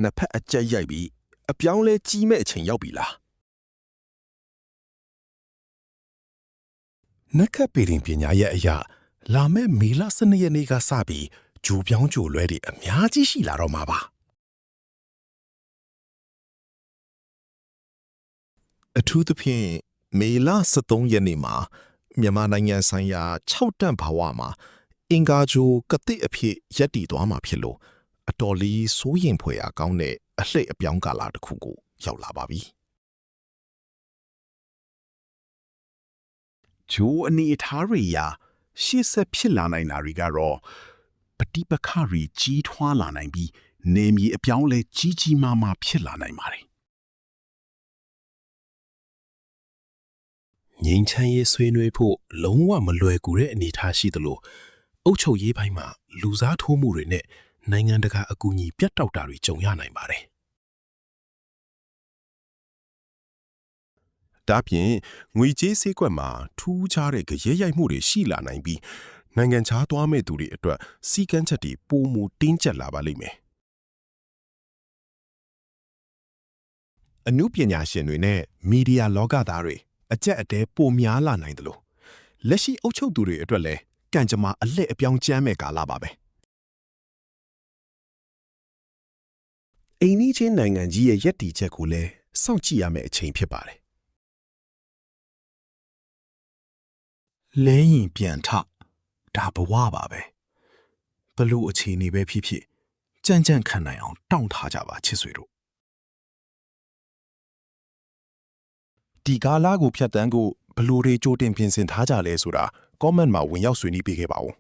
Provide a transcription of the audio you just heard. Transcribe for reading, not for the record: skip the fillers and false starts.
နှစ်ဖက်အကြက်ရိုက်ပြီးအပြောင်းလဲကြီးမဲ့အချိန်ရောက်ပြီလားနက္ခတ်ပေရင်ပညာရဲ့အရာလာမဲ့မေလ12ရက်နေ့ကစပြီးဂျိုပြောင်းဂျိုလွဲတွေအများကြီးရှိလာတော့မှာပါအထူးသဖြင့်မေလ13ရက်နေ့မှာမြန်မာနိုင်ငံဆိုင်ရာ6တန့်ဘာဝမှာအင်္ဂါဂျိုကတိအဖြစ်ရပ်တည်သွားမှာဖြစ်လို့အတော်လေးစိုးရင်ဖွယ်ရာကောင်းတဲ့အလှည့်အပြောင်းကာလတစ်ခုကိုရောက်လာပါပြီဂျိုအနေအထားတွေရာရှေ့ဆက်ဖြစ်လာနိုင်တာတွေကတော့ပဋိပက္ခတွေကြီးထွားလာနိုင်ပြီးနေမြေအပြောင်းလဲကြီးကြီးမားမားဖြစ်လာနိုင်ပါတယ်ငြိမ်းချမ်းရေးဆွေးနွေးဖို့လုံးဝမလွယ်ကူတဲ့အနေအထားရှိသလိုအုပ်ချုပ်ရေးပိုင်းမှာလူစားထိုးမှုတွေနဲ့နိုင်ငံတကာအကူအညီပြတ်တောက်တာတွေကြုံရနိုင်ပါတယ်။ဒါပြင်ငွေကြေးဈေးကွက်မှာထူးခြားတဲ့ကြေးရိုက်မှုတွေရှိလာနိုင်ပြီးနိုင်ငံခြားသွားမဲ့သူတွေအတွက်စီကံချက်တွေပိုမိုတင်းကျပ်လာပါလိမ့်မယ်။အမှုပညာရှင်တွေနဲ့မီဒီယာလောကသားတွေအကြက်အတဲပိုများလာနိုင်တယ်လို့လက်ရှိအုပ်ချုပ်သူတွေအတွက်လည်းကံကြမ္မာအလှည့်အပြောင်းကျမ်းမဲ့ကာလပါပဲအိမ်နီးချင်းနိုင်ငံကြီးရဲ့ယက်တီချက်ကိုလည်းစောင့်ကြည့်ရမယ့်အချိန်ဖြစ်ပါတယ်လဲရင်ပြန်ထဒါဘဝပါပဲဘလို့အခြေအနေပဲဖြစ်ဖြစ်ကြမ်းကြမ်းခံနိုင်အောင်တောင့်ထားကြပါချစ်ဆွေတို့ဒီကာလကိုဖြတ်တန်းကိုဘလို့တွေကြိုတင်ပြင်ဆင်ထားကြလဲဆိုတာ comment မှာဝင်ရောက်ဆွေးနွေးပေးခဲ့ပါဦး